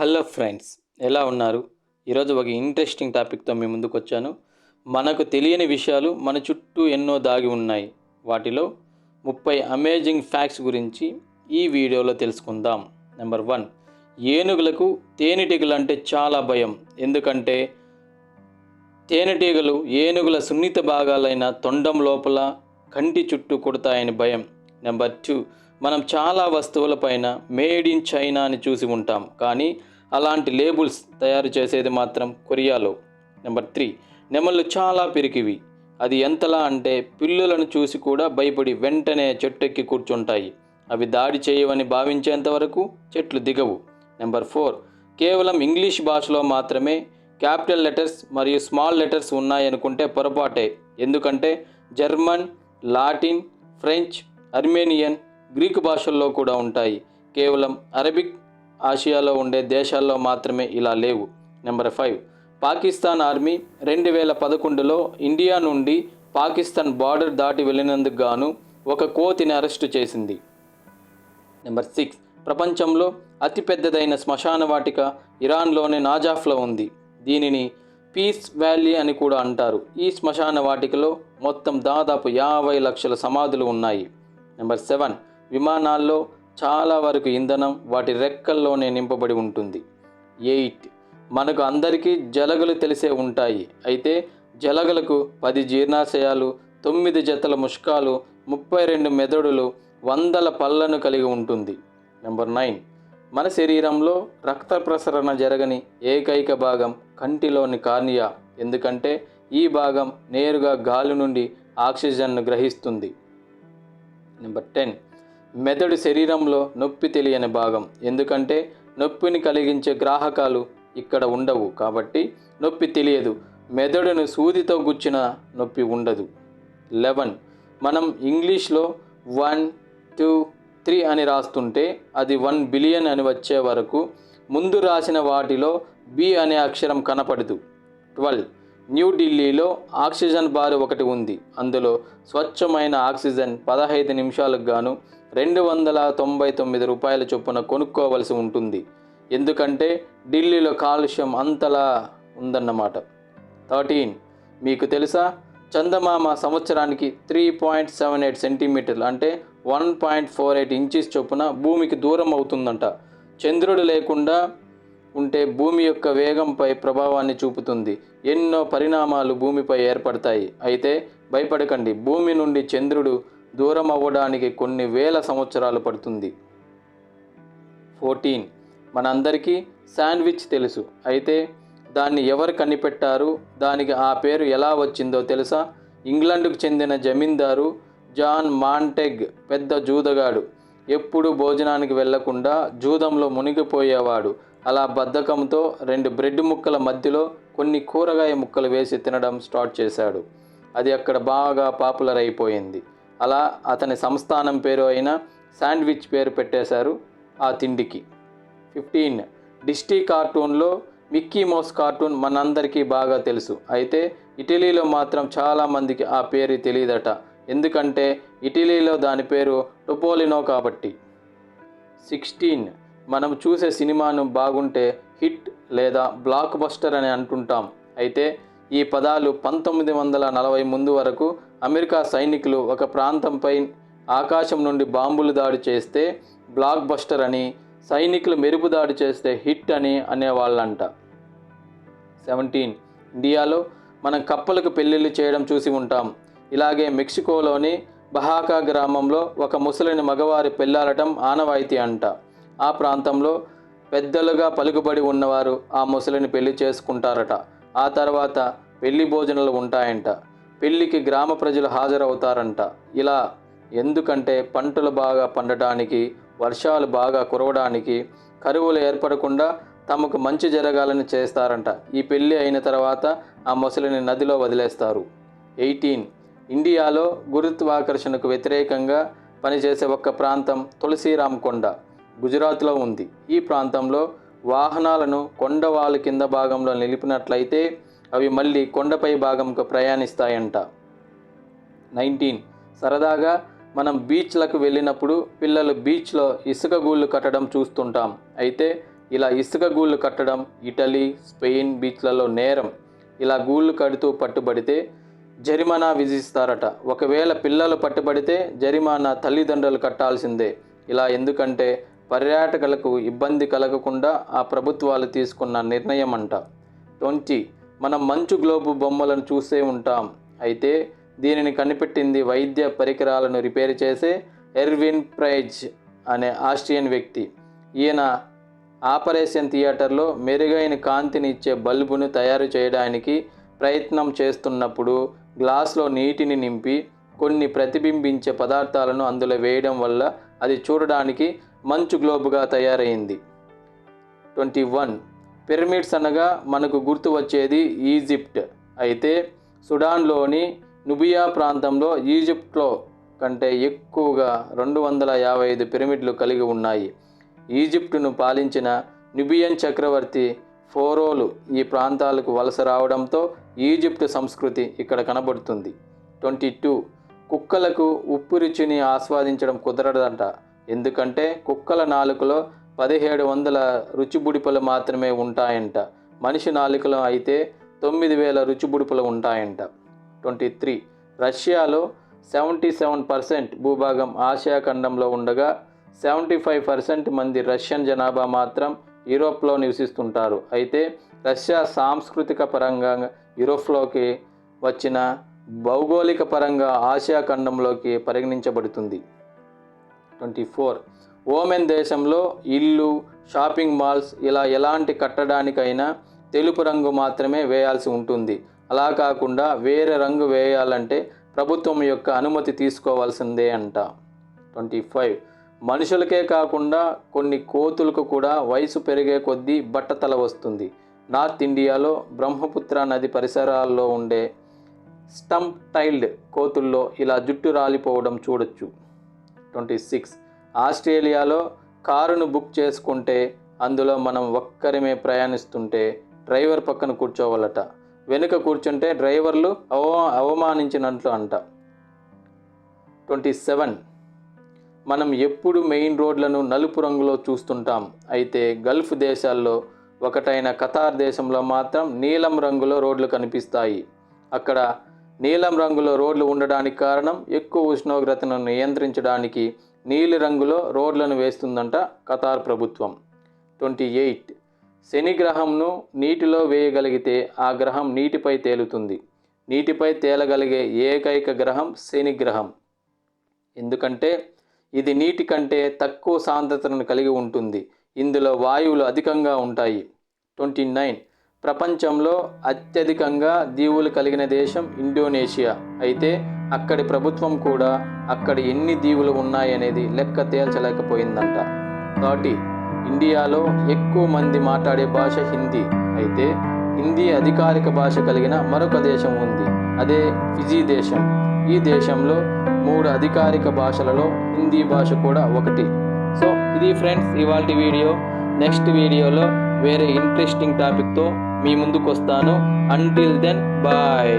Hello friends, ఎలా ఉన్నారు? ఈరోజు ఒక ఇంట్రెస్టింగ్ టాపిక్తో మీ ముందుకు వచ్చాను. మనకు తెలియని విషయాలు మన చుట్టూ ఎన్నో దాగి ఉన్నాయి. వాటిలో 30 అమేజింగ్ ఫ్యాక్ట్స్ గురించి ఈ వీడియోలో తెలుసుకుందాం. నెంబర్ 1, ఏనుగులకు తేనెటీగలు అంటే చాలా భయం. ఎందుకంటే తేనెటీగలు ఏనుగుల సున్నిత భాగాలైన తొండం లోపల కంటి చుట్టూ కుడతాయని భయం. నెంబర్ 2, మనం చాలా వస్తువులపైన మేడ్ ఇన్ చైనా అని చూసి ఉంటాం, కానీ అలాంటి లేబుల్స్ తయారు చేసేది మాత్రం కొరియాలో. నెంబర్ 3, నెమళ్ళు చాలా పిరికివి. అది ఎంతలా అంటే పిల్లులను చూసి కూడా భయపడి వెంటనే చెట్టెక్కి కూర్చుంటాయి. అవి దాడి చేయవని భావించేంత వరకు చెట్లు దిగవు. నెంబర్ 4, కేవలం ఇంగ్లీష్ భాషలో మాత్రమే క్యాపిటల్ లెటర్స్ మరియు స్మాల్ లెటర్స్ ఉన్నాయనుకుంటే పొరపాటే. ఎందుకంటే German, Latin, French, Armenian, Greek భాషల్లో కూడా ఉంటాయి. కేవలం అరబిక్, ఆసియాలో ఉండే దేశాల్లో మాత్రమే ఇలా లేవు. నెంబర్ 5, పాకిస్తాన్ ఆర్మీ 2011లో ఇండియా నుండి పాకిస్తాన్ బార్డర్ దాటి వెళ్ళినందుకు గాను ఒక కోతిని అరెస్టు చేసింది. నెంబర్ 6, ప్రపంచంలో అతిపెద్దదైన శ్మశాన వాటిక ఇరాన్లోని నాజాఫ్లో ఉంది. దీనిని పీస్ వ్యాలీ అని కూడా అంటారు. ఈ శ్మశాన వాటికలో మొత్తం దాదాపు 50 లక్షల సమాధులు ఉన్నాయి. నెంబర్ 7, విమానాల్లో చాలా వరకు ఇంధనం వాటి రెక్కల్లోనే నింపబడి ఉంటుంది. 8, మనకు అందరికీ జలగలు తెలిసే ఉంటాయి. అయితే జలగలకు 10 జీర్ణాశయాలు, 9 జతల ముష్కాలు, 32 మెదడులు, 100 పళ్ళను కలిగి ఉంటుంది. నెంబర్ 9, మన శరీరంలో రక్త ప్రసరణ జరగని ఏకైక భాగం కంటిలోని కార్నియా. ఎందుకంటే ఈ భాగం నేరుగా గాలి నుండి ఆక్సిజన్ను గ్రహిస్తుంది. నెంబర్ 10, మెదడు శరీరంలో నొప్పి తెలియని భాగం. ఎందుకంటే నొప్పిని కలిగించే గ్రాహకాలు ఇక్కడ ఉండవు, కాబట్టి నొప్పి తెలియదు. మెదడును సూదితో గుచ్చిన నొప్పి ఉండదు. 11, మనం ఇంగ్లీష్లో 1, 2, 3 అని రాస్తుంటే అది 1 బిలియన్ అని వచ్చే వరకు ముందు రాసిన వాటిలో బి అనే అక్షరం కనపడదు. 12, న్యూఢిల్లీలో ఆక్సిజన్ బార్ ఒకటి ఉంది. అందులో స్వచ్ఛమైన ఆక్సిజన్ 15 నిమిషాలకు గాను 299 రూపాయల చొప్పున కొనుక్కోవలసి ఉంటుంది. ఎందుకంటే ఢిల్లీలో కాలుష్యం అంతలా ఉందన్నమాట. 13, మీకు తెలుసా, చందమామ సంవత్సరానికి 3.78 సెంటీమీటర్లు అంటే 1.48 ఇంచెస్ చొప్పున భూమికి దూరం అవుతుందంట. చంద్రుడు లేకుండా ఉంటే భూమి యొక్క వేగంపై ప్రభావాన్ని చూపుతుంది. ఎన్నో పరిణామాలు భూమిపై ఏర్పడతాయి. అయితే భయపడకండి, భూమి నుండి చంద్రుడు దూరం అవ్వడానికి కొన్ని వేల సంవత్సరాలు పడుతుంది. 14, మనందరికీ శాండ్విచ్ తెలుసు. అయితే దాన్ని ఎవరు కనిపెట్టారు, దానికి ఆ పేరు ఎలా వచ్చిందో తెలుసా? ఇంగ్లాండ్కు చెందిన జమీందారు జాన్ మాంటెగ్ పెద్ద జూదగాడు. ఎప్పుడూ భోజనానికి వెళ్లకుండా జూదంలో మునిగిపోయేవాడు. అలా బద్ధకంతో 2 బ్రెడ్ ముక్కల మధ్యలో కొన్ని కూరగాయ ముక్కలు వేసి తినడం స్టార్ట్ చేశాడు. అది అక్కడ బాగా పాపులర్ అయిపోయింది. అలా అతని సంస్థానం పేరు అయిన శాండ్విచ్ పేరు పెట్టేశారు ఆ తిండికి. 15, డిస్నీ కార్టూన్లో మిక్కీ మౌస్ కార్టూన్ మనందరికీ బాగా తెలుసు. అయితే ఇటలీలో మాత్రం చాలామందికి ఆ పేరు తెలియదట. ఎందుకంటే ఇటలీలో దాని పేరు టొపోలినో కాబట్టి. 16, మనం చూసే సినిమాను బాగుంటే హిట్ లేదా బ్లాక్ బస్టర్ అని అంటుంటాం. అయితే ఈ పదాలు 1940 ముందు వరకు అమెరికా సైనికులు ఒక ప్రాంతంపై ఆకాశం నుండి బాంబులు దాడి చేస్తే బ్లాక్ బస్టర్ అని, సైనికులు మెరుపు దాడి చేస్తే హిట్ అని అనేవాళ్ళంట. 17, ఇండియాలో మనం కప్పలకు పెళ్ళిళ్ళు చేయడం చూసి ఉంటాం. ఇలాగే మెక్సికోలోని బహాకా గ్రామంలో ఒక ముసలిని మగవారి పెళ్ళాడటం ఆనవాయితీ అంట. ఆ ప్రాంతంలో పెద్దలుగా పలుకుబడి ఉన్నవారు ఆ ముసలిని పెళ్లి చేసుకుంటారట. ఆ తర్వాత పెళ్లి భోజనాలు ఉంటాయంట. పెళ్లికి గ్రామ ప్రజలు హాజరవుతారంట. ఇలా ఎందుకంటే పంటలు బాగా పండటానికి, వర్షాలు బాగా కురవడానికి, కరువులు ఏర్పడకుండా తమకు మంచి జరగాలని చేస్తారంట. ఈ పెళ్లి అయిన తర్వాత ఆ ముసలిని నదిలో వదిలేస్తారు. 18, ఇండియాలో గురుత్వాకర్షణకు వ్యతిరేకంగా పనిచేసే ఒక్క ప్రాంతం తులసిరామ్ కొండ గుజరాత్లో ఉంది. ఈ ప్రాంతంలో వాహనాలను కొండవాలు కింద భాగంలో నిలిపినట్లయితే అవి మళ్ళీ కొండపై భాగంకు ప్రయాణిస్తాయంట. 19, సరదాగా మనం బీచ్లకు వెళ్ళినప్పుడు పిల్లలు బీచ్లో ఇసుక గూళ్ళు కట్టడం చూస్తుంటాం. అయితే ఇలా ఇసుక గూళ్ళు కట్టడం ఇటలీ, స్పెయిన్ బీచ్లలో నేరం. ఇలా గూళ్ళు కడుతూ పట్టుబడితే జరిమానా విధిస్తారట. ఒకవేళ పిల్లలు పట్టుబడితే జరిమానా తల్లిదండ్రులు కట్టాల్సిందే. ఇలా ఎందుకంటే పర్యాటకులకు ఇబ్బంది కలగకుండా ఆ ప్రభుత్వాలు తీసుకున్న నిర్ణయం అంట. 20. మనం మంచు గ్లోబు బొమ్మలను చూసే ఉంటాం. అయితే దీనిని కనిపెట్టింది వైద్య పరికరాలను రిపేర్ చేసే ఎర్విన్ ప్రైజ్ అనే ఆస్ట్రియన్ వ్యక్తి. ఈయన ఆపరేషన్ థియేటర్లో మెరుగైన కాంతిని ఇచ్చే బల్బును తయారు చేయడానికి ప్రయత్నం చేస్తున్నప్పుడు గ్లాస్లో నీటిని నింపి కొన్ని ప్రతిబింబించే పదార్థాలను అందులో వేయడం వల్ల అది చూడడానికి మంచు గ్లోబుగా తయారైంది. 21. పిరమిడ్స్ అనగా మనకు గుర్తు వచ్చేది ఈజిప్ట్. అయితే సుడాన్లోని నుబియా ప్రాంతంలో ఈజిప్ట్లో కంటే ఎక్కువగా 255 పిరమిడ్లు కలిగి ఉన్నాయి. ఈజిప్టును పాలించిన నుబియన్ చక్రవర్తి ఫోరోలు ఈ ప్రాంతాలకు వలస రావడంతో ఈజిప్టు సంస్కృతి ఇక్కడ కనబడుతుంది. 22. కుక్కలకు ఉప్పు రుచిని ఆస్వాదించడం కుదరదంట. ఎందుకంటే కుక్కల నాలుకలో 1700 రుచిబుడిపలు మాత్రమే ఉంటాయంట. మనిషి నాలుకలో అయితే 9000 రుచిబుడిపలు ఉంటాయంట. 23. రష్యాలో 77% భూభాగం ఆసియా ఖండంలో ఉండగా 75% మంది రష్యన్ జనాభా మాత్రం యూరోప్లో నివసిస్తుంటారు. అయితే రష్యా సాంస్కృతిక పరంగా యూరోప్లోకి వచ్చిన భౌగోళిక పరంగా ఆసియా ఖండంలోకి పరిగణించబడుతుంది. 24. ఓమెన్ దేశంలో ఇల్లు, షాపింగ్ మాల్స్ ఇలా ఎలాంటి కట్టడానికైనా తెలుపు రంగు మాత్రమే వేయాల్సి ఉంటుంది. అలా కాకుండా వేరే రంగు వేయాలంటే ప్రభుత్వం యొక్క అనుమతి తీసుకోవాల్సిందే అంట. 25. మనుషులకే కాకుండా కొన్ని కోతులకు కూడా వయసు పెరిగే కొద్దీ బట్టతల వస్తుంది. నార్త్ ఇండియాలో బ్రహ్మపుత్ర నది పరిసరాల్లో ఉండే స్టంప్ టైల్డ్ కోతుల్లో ఇలా జుట్టు రాలిపోవడం చూడొచ్చు. 26. ఆస్ట్రేలియాలో కారును బుక్ చేసుకుంటే అందులో మనం ఒక్కరిమే ప్రయాణిస్తుంటే డ్రైవర్ పక్కన కూర్చోవాలట. వెనుక కూర్చుంటే డ్రైవర్లు అవమానించినట్లు అంట. 27. మనం ఎప్పుడు మెయిన్ రోడ్లను నలుపు రంగులో చూస్తుంటాం. అయితే గల్ఫ్ దేశాల్లో ఒకటైన ఖతార్ దేశంలో మాత్రం నీలం రంగులో రోడ్లు కనిపిస్తాయి. అక్కడ నీలం రంగులో రోడ్లు ఉండడానికి కారణం ఎక్కువ ఉష్ణోగ్రతను నియంత్రించడానికి నీలి రంగులో రోడ్లను వేస్తుందంట ఖతార్ ప్రభుత్వం. 28. శని గ్రహంను నీటిలో వేయగలిగితే ఆ గ్రహం నీటిపై తేలుతుంది. నీటిపై తేలగలిగే ఏకైక గ్రహం శని గ్రహం. ఎందుకంటే ఇది నీటి కంటే తక్కువ సాంద్రతను కలిగి ఉంటుంది. ఇందులో వాయువులు అధికంగా ఉంటాయి. 29. ప్రపంచంలో అత్యధికంగా దీవులు కలిగిన దేశం ఇండోనేషియా. అయితే అక్కడి ప్రభుత్వం కూడా అక్కడ ఎన్ని దీవులు ఉన్నాయనేది లెక్క తేల్చలేకపోయిందంట. 30. ఇండియాలో ఎక్కువ మంది మాట్లాడే భాష హిందీ. అయితే హిందీ అధికారిక భాష కలిగిన మరొక దేశం ఉంది. అదే ఫిజీ దేశం. ఈ దేశంలో 3 అధికారిక భాషలలో హిందీ భాష కూడా ఒకటి. సో ఇది ఫ్రెండ్స్ ఇవాల్టి వీడియో. నెక్స్ట్ వీడియోలో వేరే ఇంట్రెస్టింగ్ టాపిక్తో మీ ముందుకు వస్తాను. Until then bye.